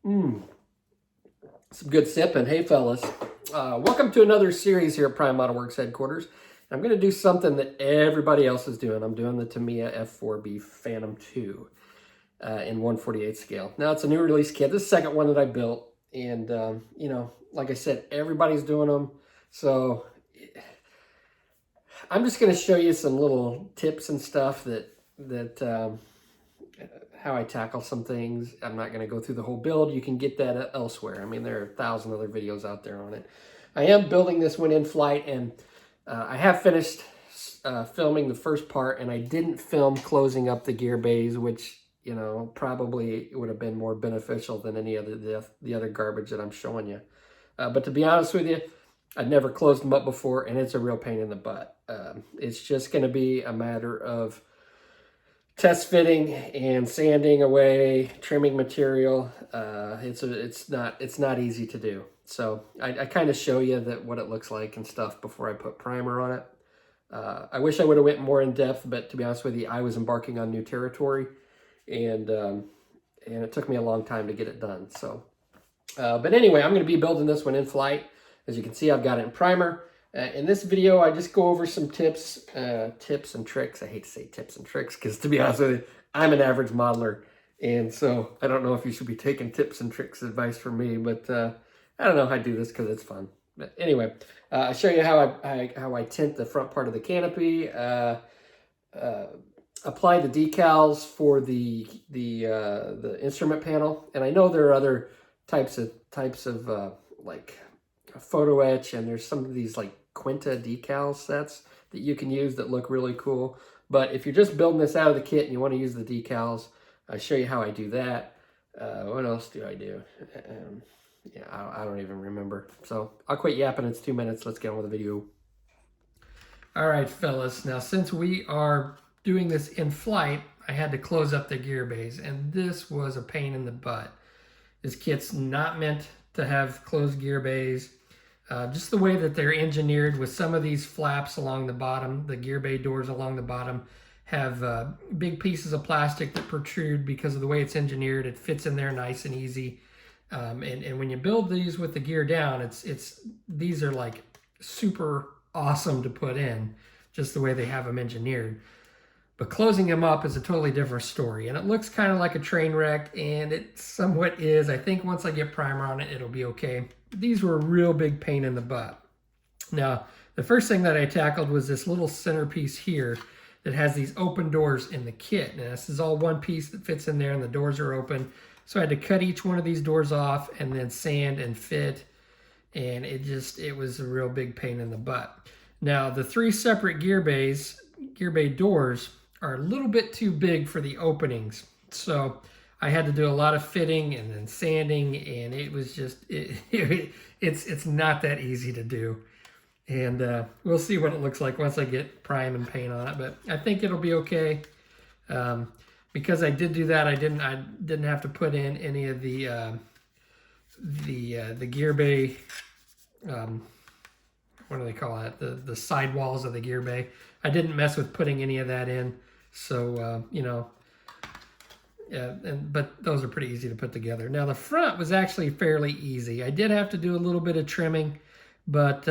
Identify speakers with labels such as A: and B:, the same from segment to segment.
A: Some good sipping. Hey, fellas. Welcome to another series here at Prime Model Works headquarters. I'm going to do something that everybody else is doing. I'm doing the Tamiya F-4B Phantom 2 in 1/48 scale. Now, it's a new release kit. This is the second one that I built. And, you know, like I said, everybody's doing them. So I'm just going to show you some little tips and stuff that how I tackle some things. I'm not going to go through the whole build. You can get that elsewhere. I mean, there are 1,000 other videos out there on it. I am building this one in flight, and I have finished filming the first part, and I didn't film closing up the gear bays, which, you know, probably would have been more beneficial than any of the other garbage that I'm showing you. But to be honest with you, I'd never closed them up before, and it's a real pain in the butt. It's just going to be a matter of test fitting and sanding away, trimming material. It's not easy to do. So I kind of show you what it looks like and stuff before I put primer on it. I wish I would have went more in depth, but to be honest with you, I was embarking on new territory, and it took me a long time to get it done. So, but anyway, I'm going to be building this one in flight. As you can see, I've got it in primer. In this video, I just go over some tips and tricks. I hate to say tips and tricks because, to be honest with you, I'm an average modeler. And so I don't know if you should be taking tips and tricks advice from me, but I don't know. I do this because it's fun. But anyway, I'll show you how I tint the front part of the canopy, apply the decals for the instrument panel. And I know there are other types of like photo etch, and there's some of these like Quinta decal sets that you can use that look really cool. But if you're just building this out of the kit and you want to use the decals, I'll show you how I do that. What else do I do? Yeah, I don't even remember. So I'll quit yapping. It's 2 minutes. Let's get on with the video. All right, fellas. Now, since we are doing this in flight, I had to close up the gear bays, and this was a pain in the butt. This kit's not meant to have closed gear bays. Just the way that they're engineered with some of these flaps along the bottom, the gear bay doors along the bottom have big pieces of plastic that protrude because of the way it's engineered. It fits in there nice and easy. And when you build these with the gear down, these are like super awesome to put in, just the way they have them engineered. But closing them up is a totally different story, and it looks kind of like a train wreck, and it somewhat is. I think once I get primer on it, it'll be okay. These were a real big pain in the butt. Now, the first thing that I tackled was this little centerpiece here that has these open doors in the kit. Now, this is all one piece that fits in there, and the doors are open. So I had to cut each one of these doors off and then sand and fit, and it was a real big pain in the butt. Now, the 3 separate gear bay doors are a little bit too big for the openings. So I had to do a lot of fitting and then sanding, and it was just, it's not that easy to do. And we'll see what it looks like once I get prime and paint on it, but I think it'll be okay. Because I did do that, I didn't have to put in any of the gear bay, what do they call that? The side walls of the gear bay. I didn't mess with putting any of that in. So, you know, yeah, but those are pretty easy to put together. Now, the front was actually fairly easy. I did have to do a little bit of trimming, but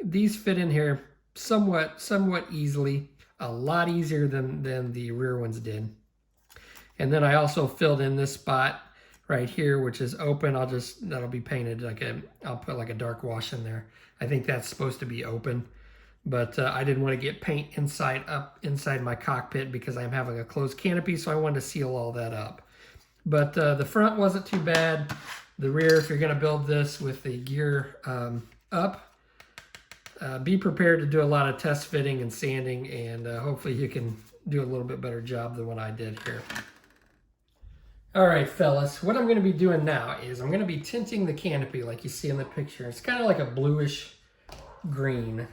A: these fit in here somewhat easily, a lot easier than the rear ones did. And then I also filled in this spot right here, which is open. That'll be painted I'll put like a dark wash in there. I think that's supposed to be open. But I didn't want to get paint inside my cockpit because I'm having a closed canopy, so I wanted to seal all that up. But the front wasn't too bad. The rear, if you're going to build this with the gear up, be prepared to do a lot of test fitting and sanding, and hopefully you can do a little bit better job than what I did here. All right, fellas, what I'm going to be doing now is I'm going to be tinting the canopy like you see in the picture. It's kind of like a bluish green.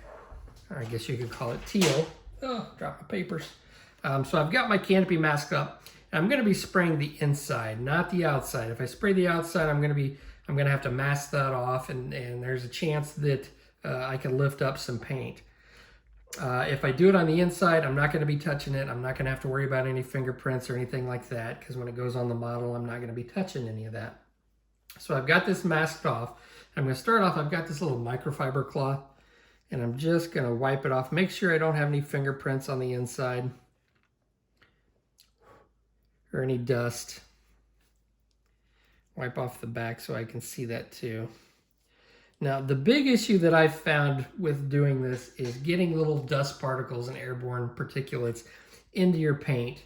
A: I guess you could call it teal. Oh, drop my papers. So I've got my canopy mask up, and I'm going to be spraying the inside, not the outside. If I spray the outside, I'm going to have to mask that off, and there's a chance that I can lift up some paint. If I do it on the inside, I'm not going to be touching it. I'm not going to have to worry about any fingerprints or anything like that, because when it goes on the model, I'm not going to be touching any of that. So I've got this masked off. I'm going to start off, I've got this little microfiber cloth, and I'm just going to wipe it off. Make sure I don't have any fingerprints on the inside or any dust. Wipe off the back so I can see that too. Now, the big issue that I've found with doing this is getting little dust particles and airborne particulates into your paint.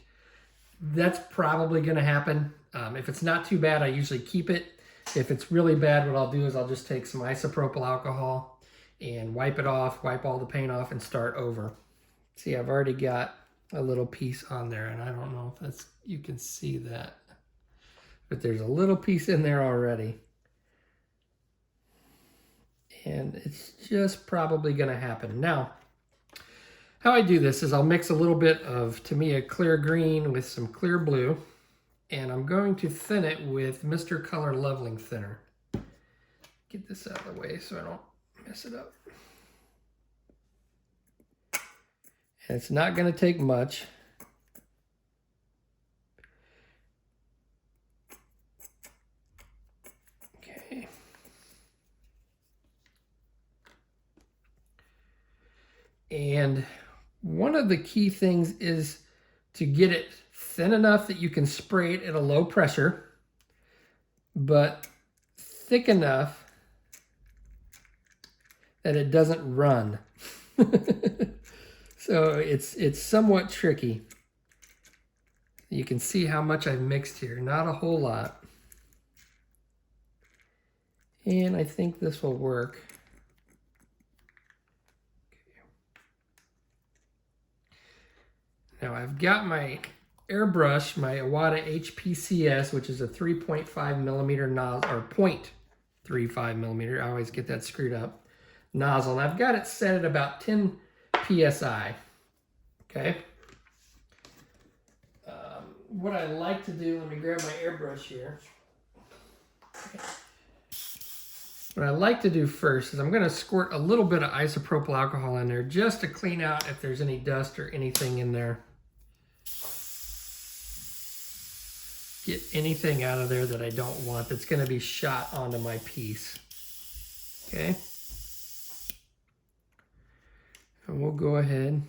A: That's probably going to happen. If it's not too bad, I usually keep it. If it's really bad, what I'll do is I'll just take some isopropyl alcohol and wipe it off, wipe all the paint off, and start over. See, I've already got a little piece on there, and I don't know if that's, you can see that, but there's a little piece in there already. And it's just probably going to happen. Now, how I do this is I'll mix a little bit of Tamiya clear green with some clear blue, and I'm going to thin it with Mr. Color Leveling Thinner. Get this out of the way so I don't mess it up. And it's not going to take much. Okay. And one of the key things is to get it thin enough that you can spray it at a low pressure, but thick enough that it doesn't run. So it's somewhat tricky. You can see how much I've mixed here, not a whole lot. And I think this will work. Now I've got my airbrush, my Iwata HPCS, which is a 3.5 millimeter nozzle, or 0.35 millimeter. I always get that screwed up. Nozzle, and I've got it set at about 10 PSI. Okay. What I like to do, let me grab my airbrush here. Okay. What I like to do first is I'm going to squirt a little bit of isopropyl alcohol in there just to clean out if there's any dust or anything in there. Get anything out of there that I don't want that's going to be shot onto my piece. Okay. And we'll go ahead.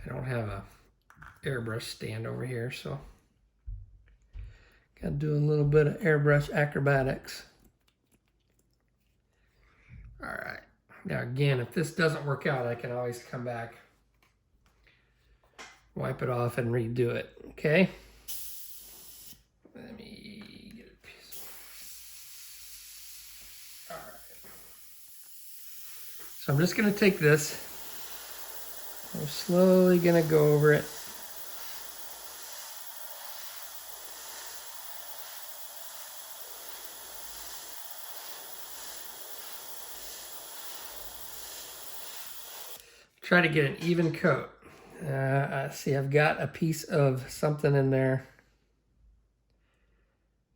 A: I don't have a airbrush stand over here, so got to do a little bit of airbrush acrobatics. All right. Now again, if this doesn't work out, I can always come back, wipe it off, and redo it. Okay. Let me get a piece. All right. So I'm just going to take this. I'm slowly going to go over it. Try to get an even coat. See, I've got a piece of something in there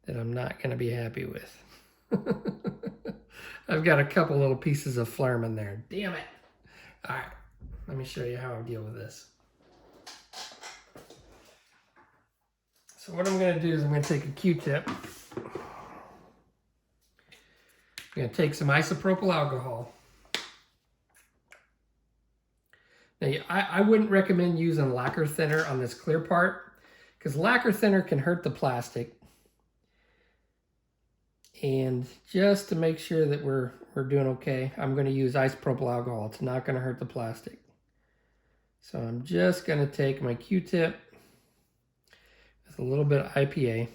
A: that I'm not going to be happy with. I've got a couple little pieces of phlegm in there. Damn it. All right, let me show you how I deal with this. So what I'm going to do is I'm going to take a Q-tip. I'm going to take some isopropyl alcohol. Now, I wouldn't recommend using lacquer thinner on this clear part because lacquer thinner can hurt the plastic. And just to make sure that we're doing okay, I'm going to use isopropyl alcohol. It's not going to hurt the plastic. So I'm just going to take my Q-tip with a little bit of IPA.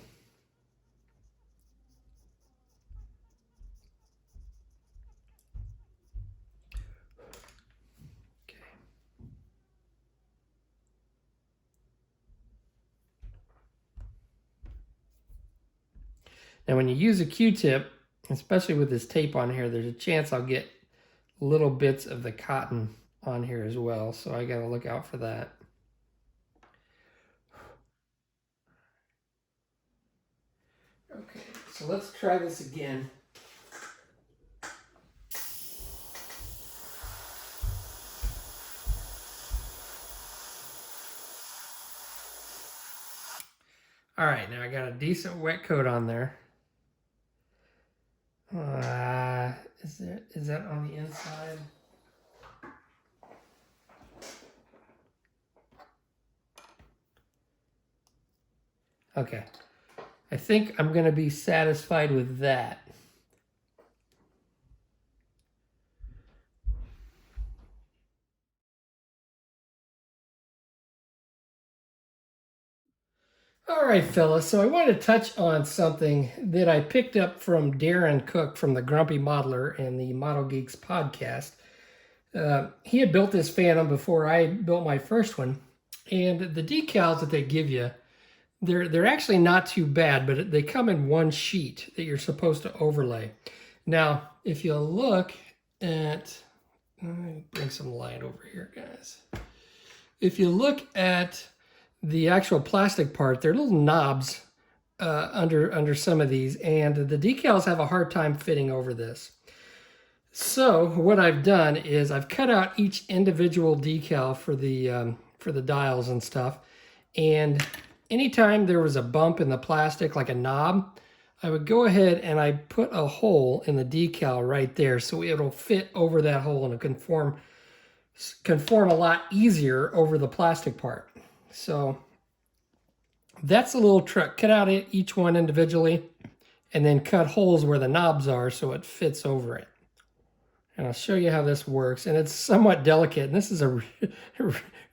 A: Now when you use a Q-tip, especially with this tape on here, there's a chance I'll get little bits of the cotton on here as well, so I gotta look out for that. Okay, so let's try this again. All right, now I got a decent wet coat on there. Is that on the inside? Okay. I think I'm going to be satisfied with that. All right, fellas, so I wanted to touch on something that I picked up from Darren Cook from the Grumpy Modeler and the Model Geeks podcast. He had built this Phantom before I built my first one, and the decals that they give you, they're actually not too bad, but they come in one sheet that you're supposed to overlay. Now, if you look at, let me bring some light over here, guys. If you look at the actual plastic part, there are little knobs under some of these, and the decals have a hard time fitting over this. So what I've done is I've cut out each individual decal for the dials and stuff, and anytime there was a bump in the plastic, like a knob, I would go ahead and I put a hole in the decal right there so it'll fit over that hole and conform a lot easier over the plastic part. So that's a little trick. Cut out each one individually and then cut holes where the knobs are so it fits over it. And I'll show you how this works. And it's somewhat delicate. And this is a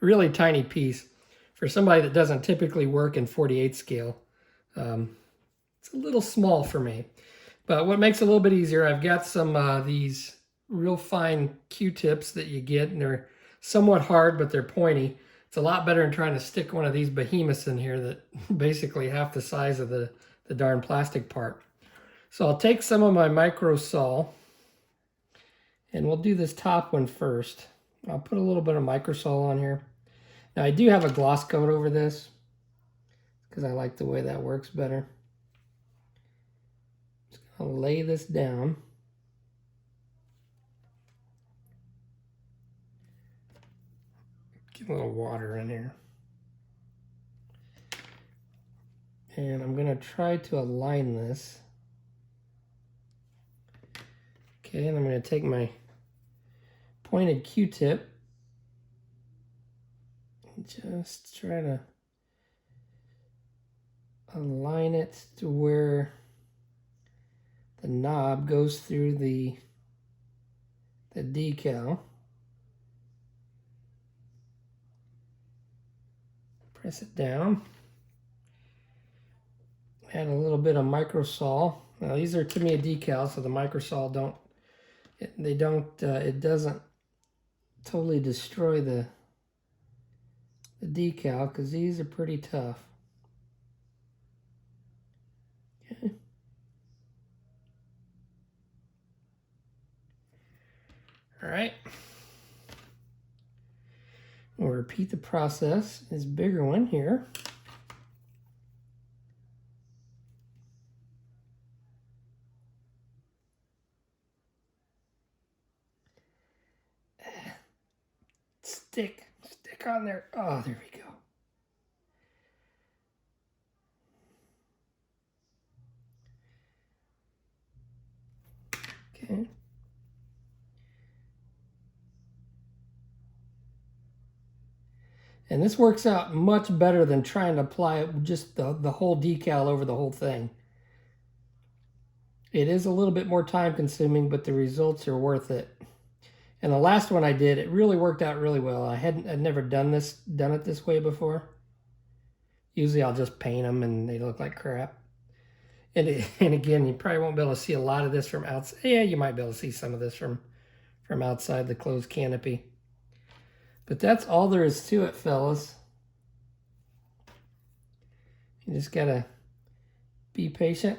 A: really tiny piece for somebody that doesn't typically work in 48 scale. It's a little small for me. But what makes it a little bit easier, I've got some these real fine Q-tips that you get, and they're somewhat hard, but they're pointy. It's a lot better than trying to stick one of these behemoths in here that basically half the size of the darn plastic part. So I'll take some of my micro saw, and we'll do this top one first. I'll put a little bit of micro saw on here. Now I do have a gloss coat over this because I like the way that works better. Just gonna lay this down. Get a little water in here. And I'm gonna try to align this. Okay, and I'm gonna take my pointed Q-tip and just try to align it to where the knob goes through the decal. Press it down. Add a little bit of micro saw. Now these are Tamiya decals, so the micro saw it doesn't totally destroy the decal because these are pretty tough. Okay. All right. We'll repeat the process. This bigger one here. Stick on there. Oh, there we go. Okay. And this works out much better than trying to apply just the whole decal over the whole thing. It is a little bit more time consuming, but the results are worth it. And the last one I did, it really worked out really well. I'd never done it this way before. Usually I'll just paint them and they look like crap. And again, you probably won't be able to see a lot of this from outside. Yeah, you might be able to see some of this from outside the closed canopy. But that's all there is to it, fellas. You just gotta be patient.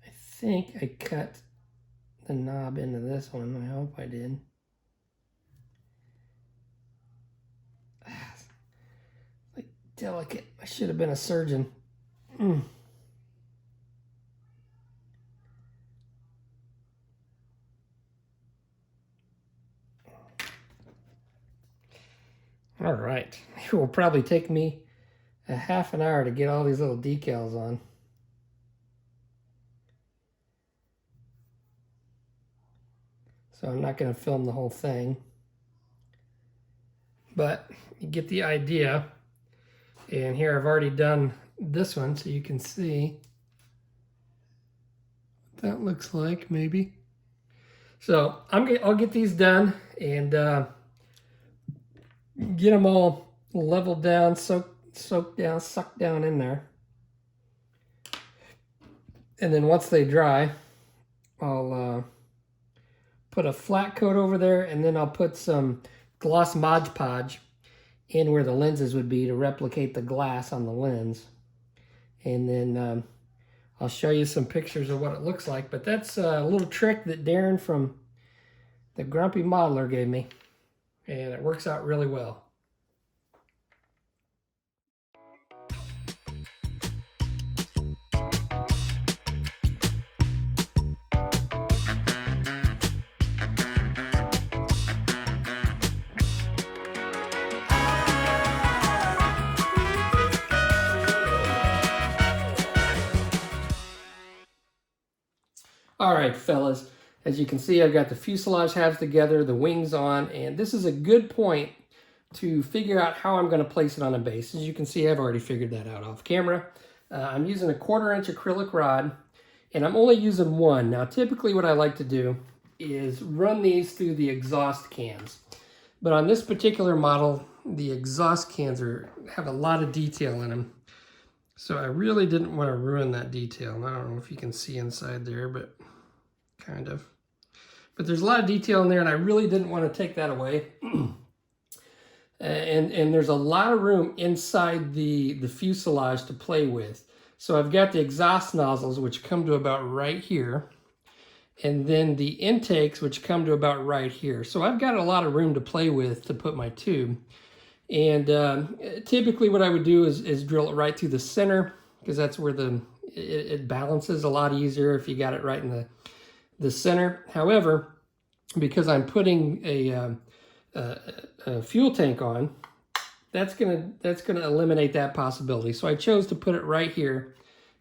A: I think I cut the knob into this one. I hope I did. Like delicate. I should have been a surgeon. All right. It will probably take me a half an hour to get all these little decals on. So I'm not going to film the whole thing, but you get the idea. And here I've already done this one, so you can see what that looks like, maybe. So I'll get these done and get them all leveled down, soaked down, sucked down in there. And then once they dry, I'll put a flat coat over there, and then I'll put some gloss Mod Podge in where the lenses would be to replicate the glass on the lens. And then I'll show you some pictures of what it looks like. But that's a little trick that Darren from the Grumpy Modeler gave me, and it works out really well. All right, fellas, as you can see, I've got the fuselage halves together, the wings on, and this is a good point to figure out how I'm going to place it on a base. As you can see, I've already figured that out off camera. I'm using a 1/4 inch acrylic rod, and I'm only using one. Now, typically what I like to do is run these through the exhaust cans. But on this particular model, the exhaust cans have a lot of detail in them. So I really didn't want to ruin that detail. And I don't know if you can see inside there, but kind of. But there's a lot of detail in there, and I really didn't want to take that away. and there's a lot of room inside the fuselage to play with. So I've got the exhaust nozzles, which come to about right here. And then the intakes, which come to about right here. So I've got a lot of room to play with to put my tube. And typically what I would do is drill it right through the center, because that's where it balances a lot easier if you got it right in the center. However, because I'm putting a fuel tank on, that's gonna eliminate that possibility. So I chose to put it right here,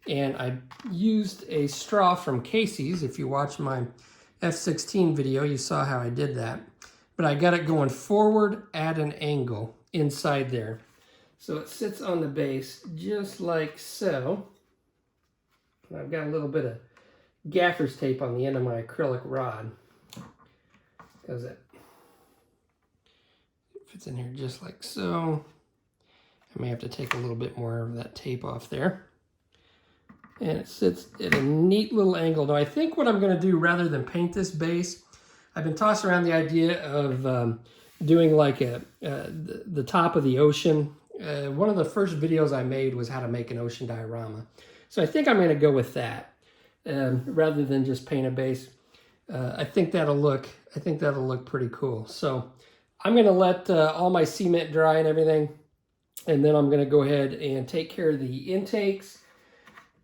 A: and I used a straw from Casey's. If you watched my F-16 video, you saw how I did that. But I got it going forward at an angle inside there. So it sits on the base just like so. And I've got a little bit of gaffer's tape on the end of my acrylic rod, because it fits in here just like so. I may have to take a little bit more of that tape off there. And it sits at a neat little angle. Now I think what I'm going to do, rather than paint this base, I've been tossing around the idea of doing like the top of the ocean. One of the first videos I made was how to make an ocean diorama. So I think I'm going to go with that rather than just paint a base. I think that'll look pretty cool. So I'm going to let all my cement dry and everything, and then I'm going to go ahead and take care of the intakes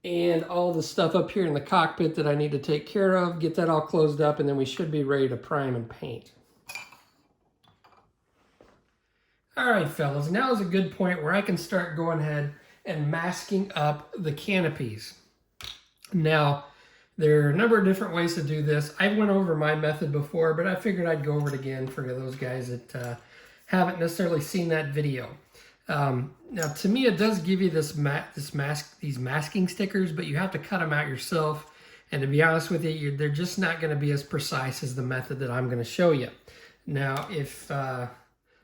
A: and all the stuff up here in the cockpit that I need to take care of, get that all closed up, and then we should be ready to prime and paint. All right, fellas, now is a good point where I can start going ahead and masking up the canopies. Now, there are a number of different ways to do this. I went over my method before, but I figured I'd go over it again for those guys that haven't necessarily seen that video. Now, Tamiya does give you these masking stickers, but you have to cut them out yourself. And to be honest with you, they're just not going to be as precise as the method that I'm going to show you. Now, if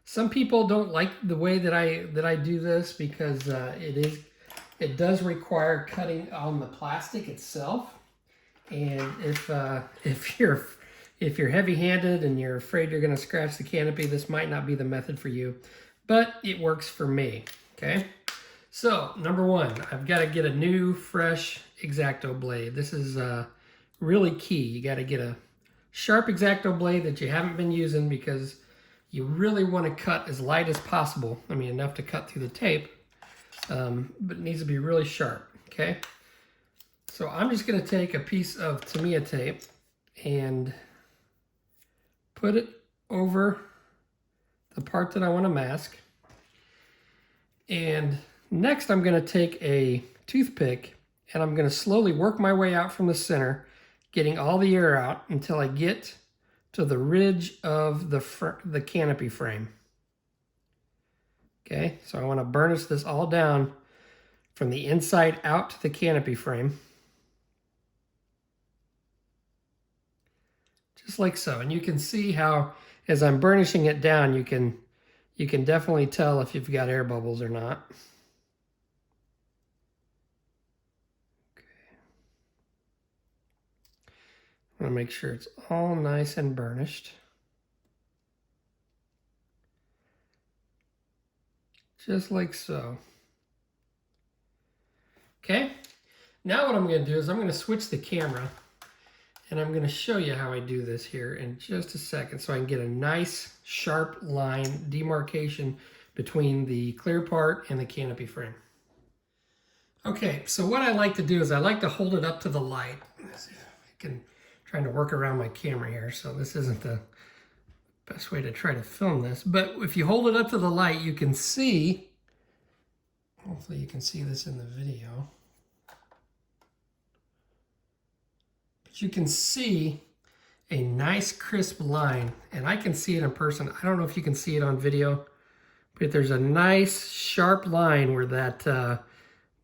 A: some people don't like the way that I do this, because it does require cutting on the plastic itself. And if you're heavy-handed and you're afraid you're going to scratch the canopy, this might not be the method for you. But it works for me, okay? So, number one, I've got to get a new, fresh X-Acto blade. This is really key. You got to get a sharp X-Acto blade that you haven't been using, because you really want to cut as light as possible. I mean, enough to cut through the tape, but it needs to be really sharp, okay? So I'm just going to take a piece of Tamiya tape and put it over the part that I want to mask. And Next, I'm going to take a toothpick and I'm going to slowly work my way out from the center, getting all the air out until I get to the ridge of the canopy frame. Okay, so I want to burnish this all down from the inside out to the canopy frame. Just like so. And you can see how, as I'm burnishing it down, you can definitely tell if you've got air bubbles or not. Okay. I want to make sure it's all nice and burnished. Just like so. Okay, now what I'm going to do is I'm going to switch the camera and I'm going to show you how I do this here in just a second so I can get a nice sharp line demarcation between the clear part and the canopy frame. Okay, so what I like to do is I like to hold it up to the light. Let's see if I can, trying to work around my camera here, so this isn't the best way to try to film this, but if you hold it up to the light, you can see, hopefully you can see this in the video, but you can see a nice crisp line, and I can see it in person. I don't know if you can see it on video, but there's a nice sharp line where that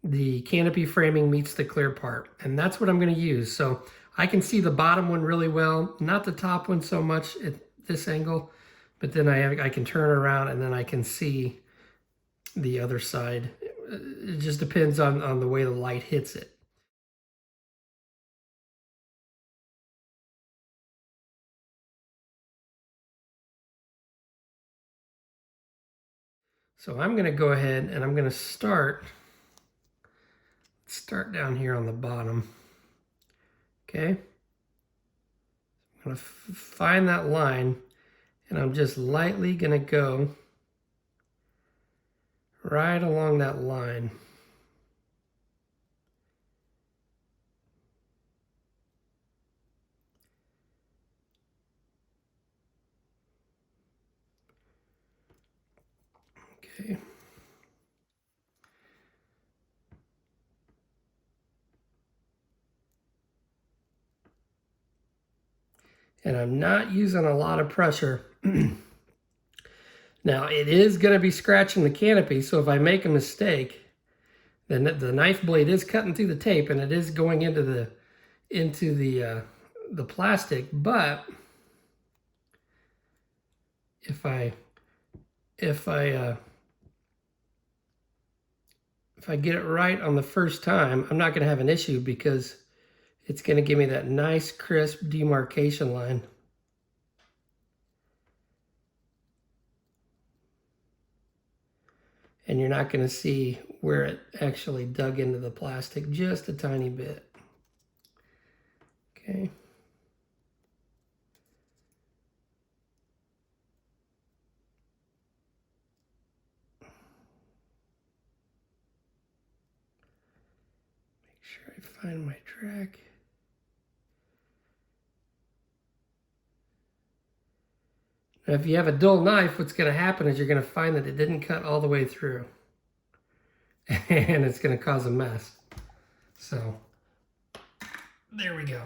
A: the canopy framing meets the clear part, and that's what I'm going to use. So I can see the bottom one really well, not the top one so much at this angle, but then I can turn around and then I can see the other side. It just depends on the way the light hits it. So I'm going to go ahead and I'm going to start down here on the bottom. Okay. I'm going to find that line and I'm just lightly going to go right along that line. Okay. And I'm not using a lot of pressure. Now, it is going to be scratching the canopy, so if I make a mistake, then the knife blade is cutting through the tape and it is going into the plastic. But if I get it right on the first time, I'm not going to have an issue because it's going to give me that nice crisp demarcation line. And you're not going to see where it actually dug into the plastic just a tiny bit. Okay. Make sure I find my track. Now, if you have a dull knife, what's going to happen is you're going to find that it didn't cut all the way through. And it's going to cause a mess. So, there we go.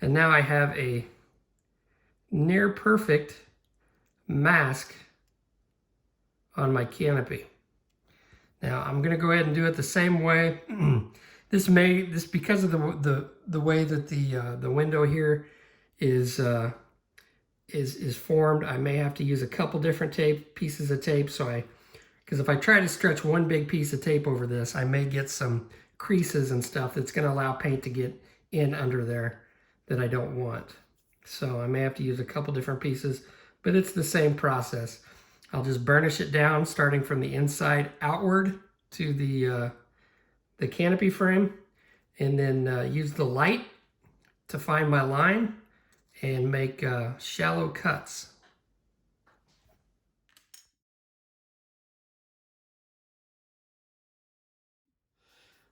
A: And now I have a near perfect mask on my canopy. Now, I'm going to go ahead and do it the same way. This because of the way that the window here is formed, I may have to use a couple different pieces of tape. Because if I try to stretch one big piece of tape over this, I may get some creases and stuff that's going to allow paint to get in under there that I don't want. So I may have to use a couple different pieces, but it's the same process. I'll just burnish it down, starting from the inside outward to the canopy frame, and then use the light to find my line and make shallow cuts.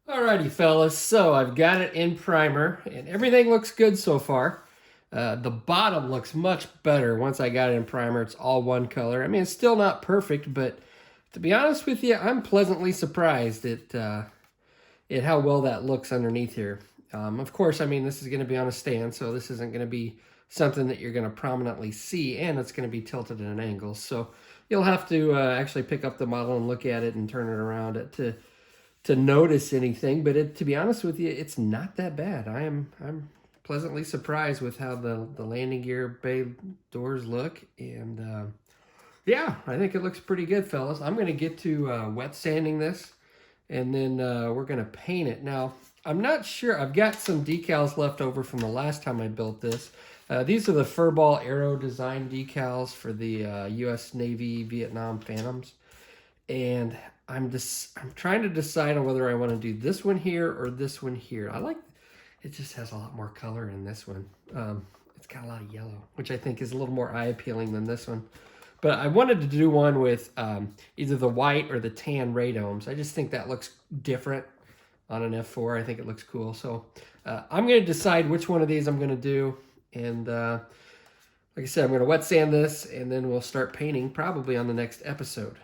A: Alrighty, fellas, so I've got it in primer and everything looks good so far. The bottom looks much better once I got it in primer. It's all one color. I mean, it's still not perfect, but To be honest with you, I'm pleasantly surprised at how well that looks underneath here. Of course, I mean, this is going to be on a stand, so this isn't going to be something that you're going to prominently see, and it's going to be tilted at an angle. So you'll have to actually pick up the model and look at it and turn it around to notice anything. But to be honest with you, it's not that bad. I'm pleasantly surprised with how the landing gear bay doors look, and yeah, I think it looks pretty good, fellas. I'm going to get to wet sanding this, and then we're going to paint it. Now, I'm not sure. I've got some decals left over from the last time I built this. These are the furball aero design decals for the U.S. Navy Vietnam Phantoms. And I'm trying to decide on whether I want to do this one here or this one here. It just has a lot more color in this one. It's got a lot of yellow, which I think is a little more eye appealing than this one. But I wanted to do one with either the white or the tan radomes. I just think that looks different on an F4. I think it looks cool. So I'm going to decide which one of these I'm going to do. And like I said, I'm going to wet sand this, and then we'll start painting probably on the next episode.